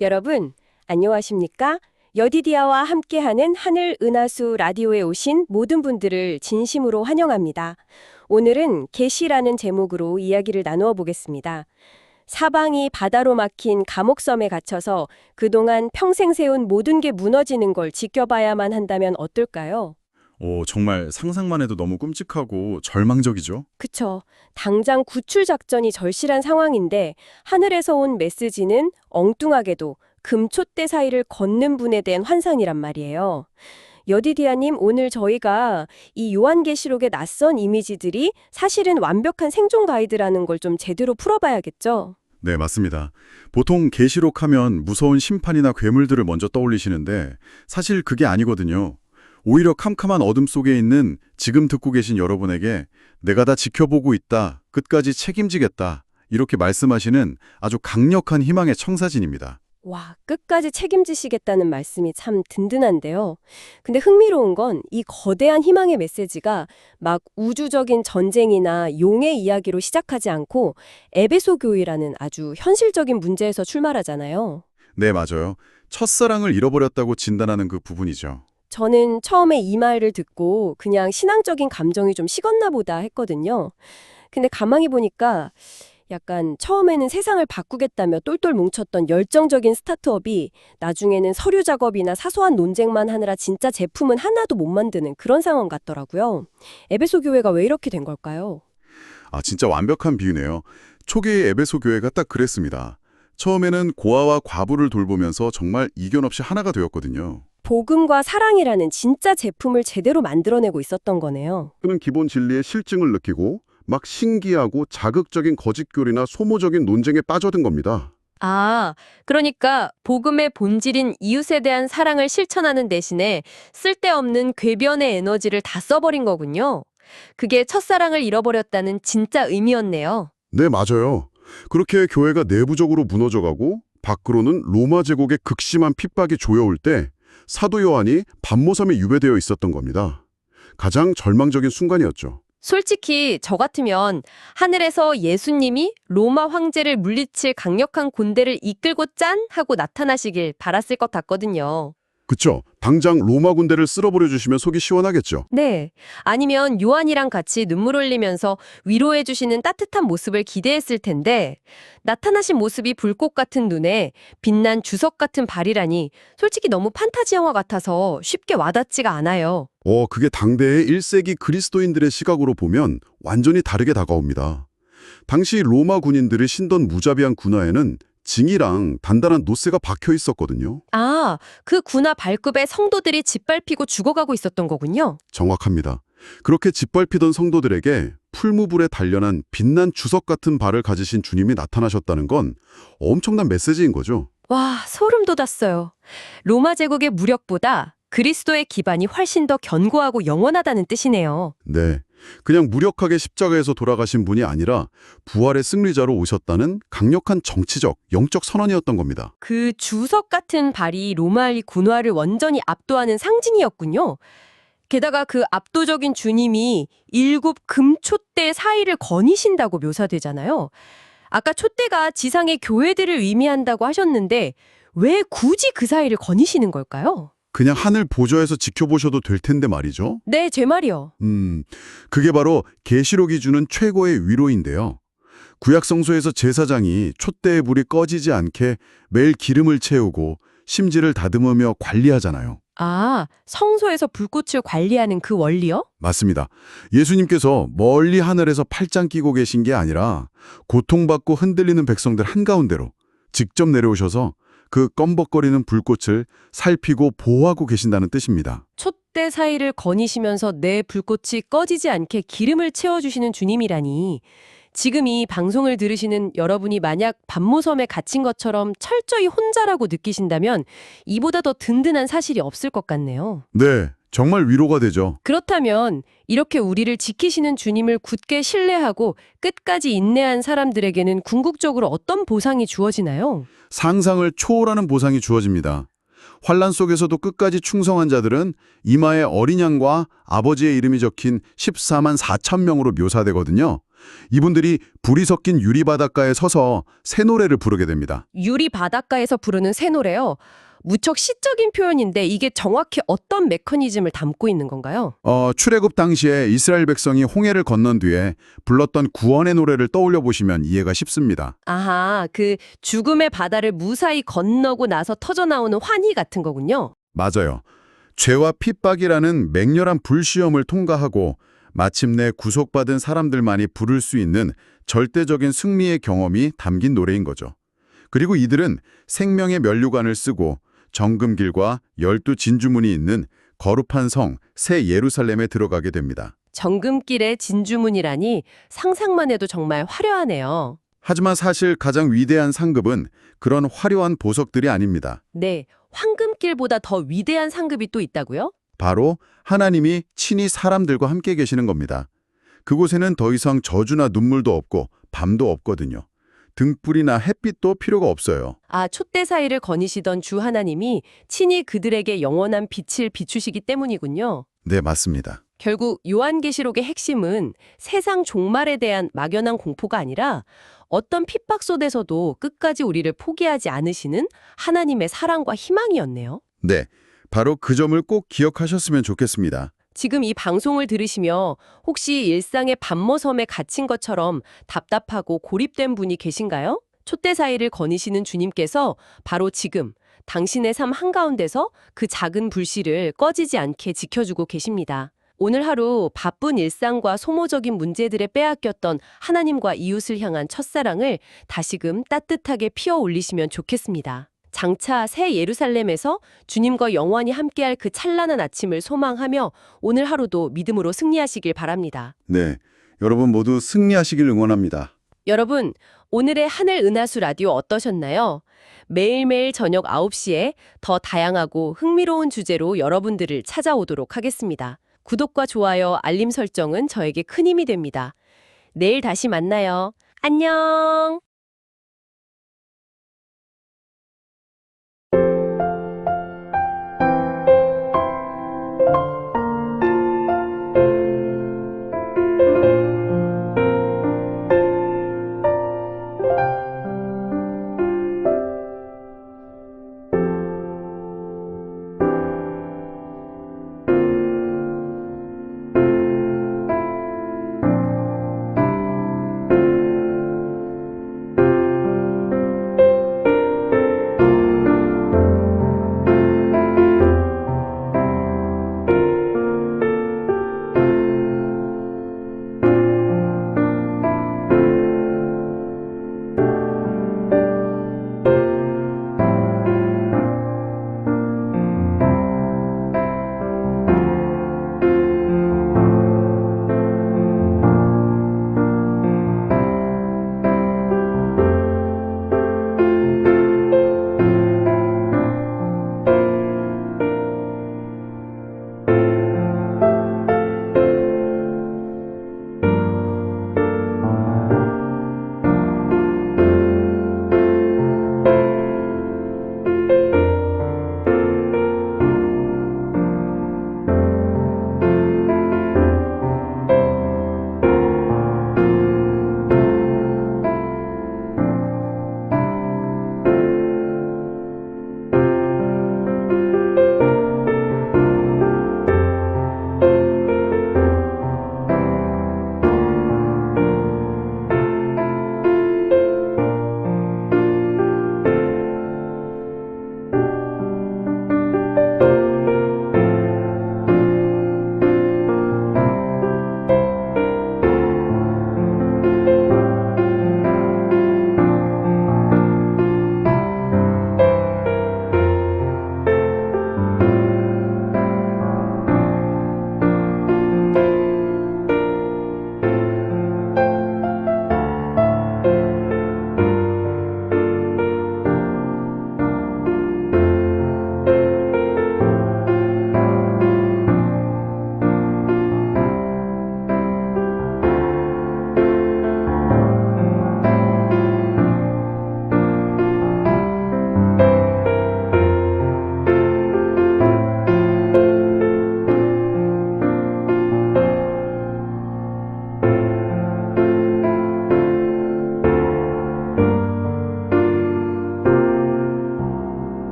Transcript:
여러분, 안녕하십니까? 여디디아와 함께하는 하늘 은하수 라디오에 오신 모든 분들을 진심으로 환영합니다. 오늘은 계시라는 제목으로 이야기를 나누어 보겠습니다. 사방이 바다로 막힌 감옥섬에 갇혀서 그동안 평생 세운 모든 게 무너지는 걸 지켜봐야만 한다면 어떨까요? 정말 상상만 해도 너무 끔찍하고 절망적이죠? 그쵸. 당장 구출 작전이 절실한 상황인데 하늘에서 온 메시지는 엉뚱하게도 금촛대 사이를 걷는 분에 대한 환상이란 말이에요. 여디디아님, 오늘 저희가 이 요한계시록의 낯선 이미지들이 사실은 완벽한 생존 가이드라는 걸 좀 제대로 풀어봐야겠죠? 네, 맞습니다. 보통 계시록 하면 무서운 심판이나 괴물들을 먼저 떠올리시는데 사실 그게 아니거든요. 오히려 캄캄한 어둠 속에 있는 지금 듣고 계신 여러분에게 내가 다 지켜보고 있다, 끝까지 책임지겠다 이렇게 말씀하시는 아주 강력한 희망의 청사진입니다. 와, 끝까지 책임지시겠다는 말씀이 참 든든한데요. 근데 흥미로운 건 이 거대한 희망의 메시지가 막 우주적인 전쟁이나 용의 이야기로 시작하지 않고 에베소 교회라는 아주 현실적인 문제에서 출발하잖아요. 네, 맞아요. 첫사랑을 잃어버렸다고 진단하는 그 부분이죠. 저는 처음에 이 말을 듣고 그냥 신앙적인 감정이 좀 식었나 보다 했거든요. 근데 가만히 보니까 약간 처음에는 세상을 바꾸겠다며 똘똘 뭉쳤던 열정적인 스타트업이 나중에는 서류 작업이나 사소한 논쟁만 하느라 진짜 제품은 하나도 못 만드는 그런 상황 같더라고요. 에베소 교회가 왜 이렇게 된 걸까요? 진짜 완벽한 비유네요. 초기의 에베소 교회가 딱 그랬습니다. 처음에는 고아와 과부를 돌보면서 정말 이견 없이 하나가 되었거든요. 복음과 사랑이라는 진짜 제품을 제대로 만들어내고 있었던 거네요. 그는 기본 진리의 실증을 느끼고 막 신기하고 자극적인 거짓교리나 소모적인 논쟁에 빠져든 겁니다. 아, 그러니까 복음의 본질인 이웃에 대한 사랑을 실천하는 대신에 쓸데없는 궤변의 에너지를 다 써버린 거군요. 그게 첫사랑을 잃어버렸다는 진짜 의미였네요. 네, 맞아요. 그렇게 교회가 내부적으로 무너져가고 밖으로는 로마 제국의 극심한 핍박이 조여올 때 사도 요한이 반모섬에 유배되어 있었던 겁니다. 가장 절망적인 순간이었죠. 솔직히 저 같으면 하늘에서 예수님이 로마 황제를 물리칠 강력한 군대를 이끌고 짠 하고 나타나시길 바랐을 것 같거든요. 그쵸? 당장 로마 군대를 쓸어버려 주시면 속이 시원하겠죠. 네. 아니면 요한이랑 같이 눈물 흘리면서 위로해 주시는 따뜻한 모습을 기대했을 텐데 나타나신 모습이 불꽃 같은 눈에 빛난 주석 같은 발이라니 솔직히 너무 판타지 영화 같아서 쉽게 와닿지가 않아요. 그게 당대의 1세기 그리스도인들의 시각으로 보면 완전히 다르게 다가옵니다. 당시 로마 군인들이 신던 무자비한 군화에는 징이랑 단단한 노쇠가 박혀 있었거든요. 아, 그 군화 발급에 성도들이 짓밟히고 죽어가고 있었던 거군요. 정확합니다. 그렇게 짓밟히던 성도들에게 풀무불에 단련한 빛난 주석 같은 발을 가지신 주님이 나타나셨다는 건 엄청난 메시지인 거죠. 와, 소름 돋았어요. 로마 제국의 무력보다 그리스도의 기반이 훨씬 더 견고하고 영원하다는 뜻이네요. 네. 그냥 무력하게 십자가에서 돌아가신 분이 아니라 부활의 승리자로 오셨다는 강력한 정치적, 영적 선언이었던 겁니다. 그 주석 같은 발이 로마의 군화를 완전히 압도하는 상징이었군요. 게다가 그 압도적인 주님이 일곱 금촛대 사이를 거니신다고 묘사되잖아요. 아까 촛대가 지상의 교회들을 의미한다고 하셨는데 왜 굳이 그 사이를 거니시는 걸까요? 그냥 하늘 보좌에서 지켜보셔도 될 텐데 말이죠. 네, 제 말이요. 그게 바로 계시록이 주는 최고의 위로인데요. 구약 성소에서 제사장이 촛대의 불이 꺼지지 않게 매일 기름을 채우고 심지를 다듬으며 관리하잖아요. 아, 성소에서 불꽃을 관리하는 그 원리요? 맞습니다. 예수님께서 멀리 하늘에서 팔짱 끼고 계신 게 아니라 고통받고 흔들리는 백성들 한가운데로 직접 내려오셔서 그 껌벅거리는 불꽃을 살피고 보호하고 계신다는 뜻입니다. 촛대 사이를 거니시면서 내 불꽃이 꺼지지 않게 기름을 채워주시는 주님이라니. 지금 이 방송을 들으시는 여러분이 만약 반모섬에 갇힌 것처럼 철저히 혼자라고 느끼신다면 이보다 더 든든한 사실이 없을 것 같네요. 네, 정말 위로가 되죠. 그렇다면 이렇게 우리를 지키시는 주님을 굳게 신뢰하고 끝까지 인내한 사람들에게는 궁극적으로 어떤 보상이 주어지나요? 상상을 초월하는 보상이 주어집니다. 환란 속에서도 끝까지 충성한 자들은 이마에 어린 양과 아버지의 이름이 적힌 14만 4천 명으로 묘사되거든요. 이분들이 불이 섞인 유리 바닷가에 서서 새 노래를 부르게 됩니다. 유리 바닷가에서 부르는 새 노래요. 무척 시적인 표현인데 이게 정확히 어떤 메커니즘을 담고 있는 건가요? 출애굽 당시에 이스라엘 백성이 홍해를 건넌 뒤에 불렀던 구원의 노래를 떠올려 보시면 이해가 쉽습니다. 아하, 그 죽음의 바다를 무사히 건너고 나서 터져나오는 환희 같은 거군요. 맞아요. 죄와 핍박이라는 맹렬한 불시험을 통과하고 마침내 구속받은 사람들만이 부를 수 있는 절대적인 승리의 경험이 담긴 노래인 거죠. 그리고 이들은 생명의 면류관을 쓰고 정금길과 12 진주문이 있는 거룩한 성 새 예루살렘에 들어가게 됩니다. 정금길의 진주문이라니 상상만 해도 정말 화려하네요. 하지만 사실 가장 위대한 상급은 그런 화려한 보석들이 아닙니다. 네, 황금길보다 더 위대한 상급이 또 있다고요? 바로 하나님이 친히 사람들과 함께 계시는 겁니다. 그곳에는 더 이상 저주나 눈물도 없고 밤도 없거든요. 등불이나 햇빛도 필요가 없어요. 아, 촛대 사이를 거니시던 주 하나님이 친히 그들에게 영원한 빛을 비추시기 때문이군요. 네, 맞습니다. 결국 요한계시록의 핵심은 세상 종말에 대한 막연한 공포가 아니라 어떤 핍박 속에서도 끝까지 우리를 포기하지 않으시는 하나님의 사랑과 희망이었네요. 네, 바로 그 점을 꼭 기억하셨으면 좋겠습니다. 지금 이 방송을 들으시며 혹시 일상의 밤머섬에 갇힌 것처럼 답답하고 고립된 분이 계신가요? 촛대 사이를 거니시는 주님께서 바로 지금 당신의 삶 한가운데서 그 작은 불씨를 꺼지지 않게 지켜주고 계십니다. 오늘 하루 바쁜 일상과 소모적인 문제들에 빼앗겼던 하나님과 이웃을 향한 첫사랑을 다시금 따뜻하게 피어 올리시면 좋겠습니다. 장차 새 예루살렘에서 주님과 영원히 함께할 그 찬란한 아침을 소망하며 오늘 하루도 믿음으로 승리하시길 바랍니다. 네, 여러분 모두 승리하시길 응원합니다. 여러분, 오늘의 하늘 은하수 라디오 어떠셨나요? 매일매일 저녁 9시에 더 다양하고 흥미로운 주제로 여러분들을 찾아오도록 하겠습니다. 구독과 좋아요, 알림 설정은 저에게 큰 힘이 됩니다. 내일 다시 만나요. 안녕!